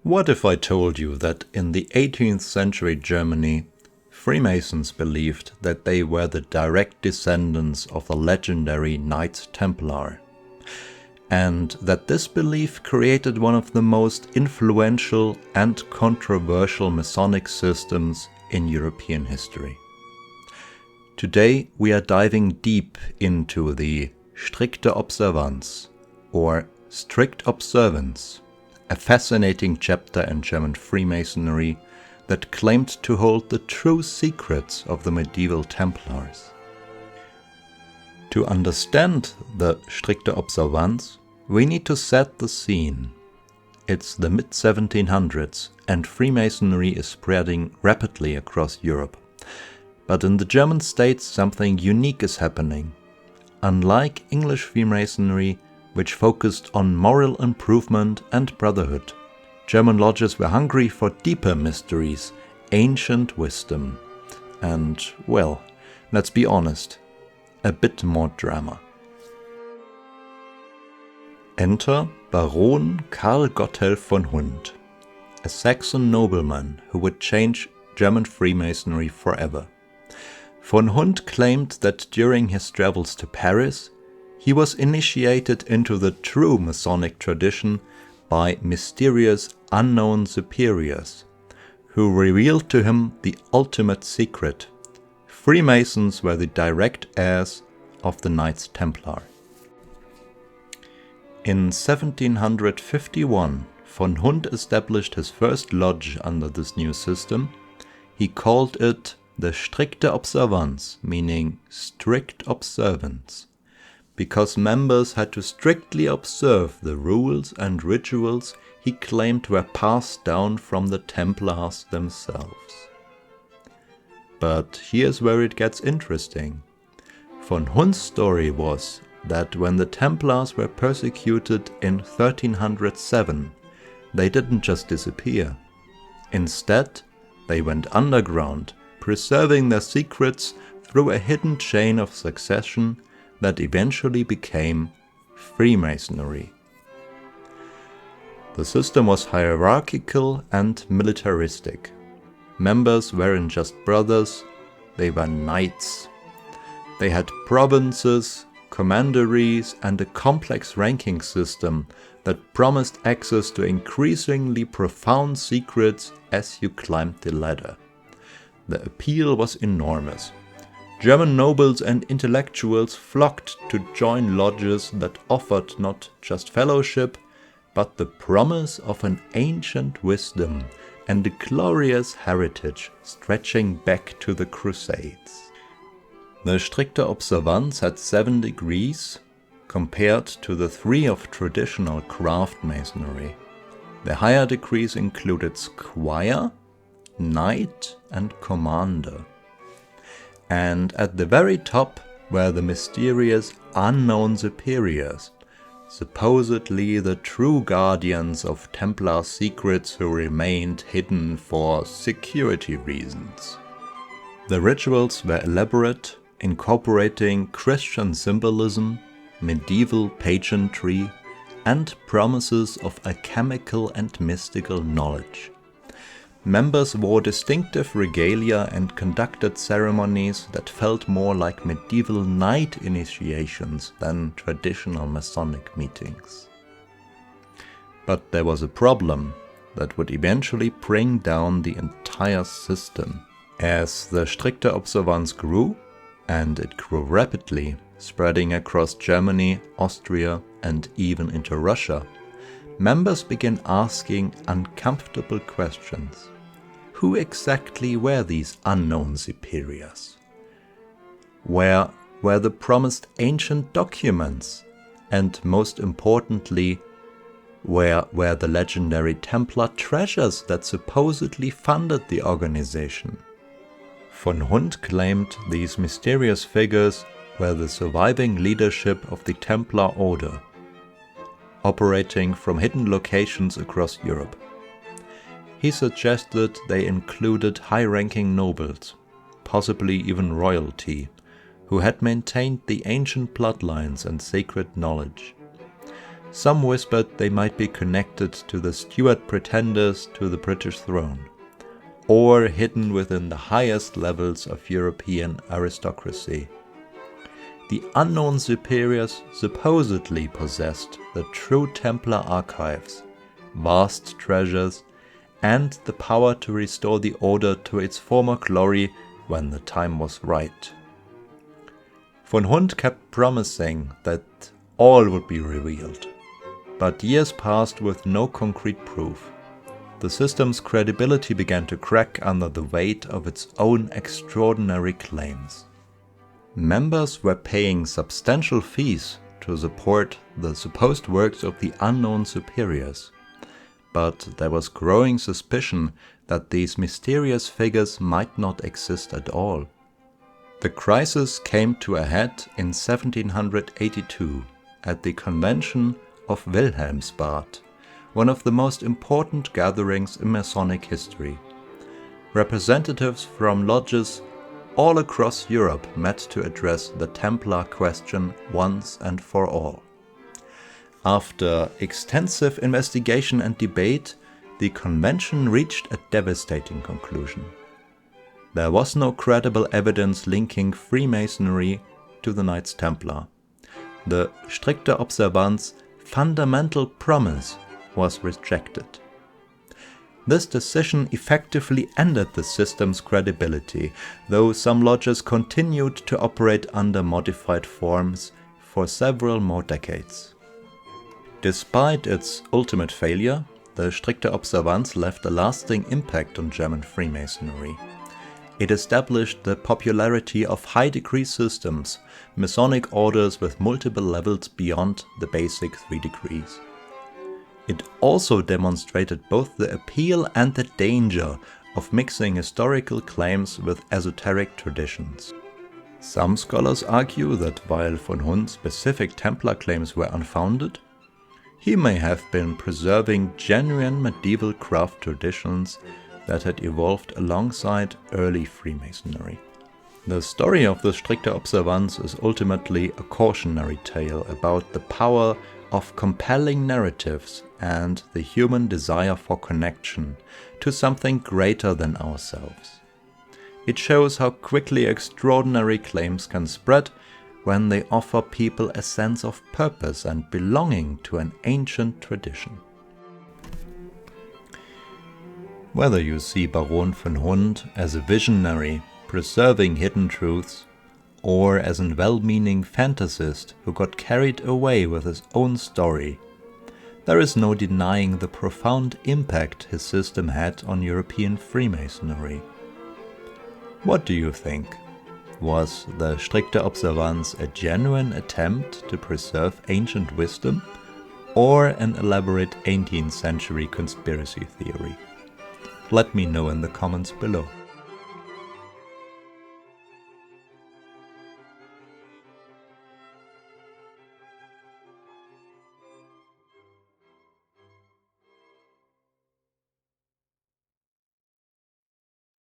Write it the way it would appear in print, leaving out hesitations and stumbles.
What if I told you that in the 18th century Germany, Freemasons believed that they were the direct descendants of the legendary Knights Templar, and that this belief created one of the most influential and controversial Masonic systems in European history? Today we are diving deep into the Strikte Observanz, or Strict Observance, a fascinating chapter in German Freemasonry that claimed to hold the true secrets of the medieval Templars. To understand the Strikte Observanz, we need to set the scene. It's the mid-1700s and Freemasonry is spreading rapidly across Europe. But in the German states something unique is happening. Unlike English Freemasonry, which focused on moral improvement and brotherhood, German lodges were hungry for deeper mysteries, ancient wisdom, and, well, let's be honest, a bit more drama. Enter Baron Karl Gotthelf von Hund, a Saxon nobleman who would change German Freemasonry forever. Von Hund claimed that during his travels to Paris, he was initiated into the true Masonic tradition by mysterious unknown superiors, who revealed to him the ultimate secret. Freemasons were the direct heirs of the Knights Templar. In 1751, von Hund established his first lodge under this new system. He called it the Strikte Observanz, meaning strict observance, because members had to strictly observe the rules and rituals he claimed were passed down from the Templars themselves. But here's where it gets interesting. Von Hund's story was that when the Templars were persecuted in 1307, they didn't just disappear. Instead, they went underground, preserving their secrets through a hidden chain of succession that eventually became Freemasonry. The system was hierarchical and militaristic. Members weren't just brothers, they were knights. They had provinces, commanderies, and a complex ranking system that promised access to increasingly profound secrets as you climbed the ladder. The appeal was enormous. German nobles and intellectuals flocked to join lodges that offered not just fellowship, but the promise of an ancient wisdom and a glorious heritage stretching back to the Crusades. The Strikte Observanz had 7 degrees, compared to the 3 of traditional craft masonry. The higher degrees included squire, knight, and commander. And at the very top were the mysterious unknown superiors, supposedly the true guardians of Templar secrets who remained hidden for security reasons. The rituals were elaborate, incorporating Christian symbolism, medieval pageantry, and promises of alchemical and mystical knowledge. Members wore distinctive regalia and conducted ceremonies that felt more like medieval knight initiations than traditional Masonic meetings. But there was a problem that would eventually bring down the entire system. As the Strikte Observanz grew, and it grew rapidly, spreading across Germany, Austria, and even into Russia, members began asking uncomfortable questions. Who exactly were these unknown superiors? Where were the promised ancient documents? And most importantly, where were the legendary Templar treasures that supposedly funded the organization? Von Hund claimed these mysterious figures were the surviving leadership of the Templar Order, operating from hidden locations across Europe. He suggested they included high-ranking nobles, possibly even royalty, who had maintained the ancient bloodlines and sacred knowledge. Some whispered they might be connected to the Stuart pretenders to the British throne, or hidden within the highest levels of European aristocracy. The unknown superiors supposedly possessed the true Templar archives, vast treasures, and the power to restore the order to its former glory when the time was right. Von Hund kept promising that all would be revealed, but years passed with no concrete proof. The system's credibility began to crack under the weight of its own extraordinary claims. Members were paying substantial fees to support the supposed works of the unknown superiors, but there was growing suspicion that these mysterious figures might not exist at all. The crisis came to a head in 1782 at the Convention of Wilhelmsbad, one of the most important gatherings in Masonic history. Representatives from lodges all across Europe met to address the Templar question once and for all. After extensive investigation and debate, the convention reached a devastating conclusion. There was no credible evidence linking Freemasonry to the Knights Templar. The Strikte Observanz fundamental promise was rejected. This decision effectively ended the system's credibility, though some lodges continued to operate under modified forms for several more decades. Despite its ultimate failure, the Strikte Observanz left a lasting impact on German Freemasonry. It established the popularity of high-degree systems, Masonic orders with multiple levels beyond the basic 3 degrees. It also demonstrated both the appeal and the danger of mixing historical claims with esoteric traditions. Some scholars argue that while von Hund's specific Templar claims were unfounded, he may have been preserving genuine medieval craft traditions that had evolved alongside early Freemasonry. The story of the Strikte Observanz is ultimately a cautionary tale about the power of compelling narratives and the human desire for connection to something greater than ourselves. It shows how quickly extraordinary claims can spread when they offer people a sense of purpose and belonging to an ancient tradition. Whether you see Baron von Hund as a visionary preserving hidden truths, or as a well-meaning fantasist who got carried away with his own story, there is no denying the profound impact his system had on European Freemasonry. What do you think? Was the Strikte Observanz a genuine attempt to preserve ancient wisdom, or an elaborate 18th century conspiracy theory? Let me know in the comments below.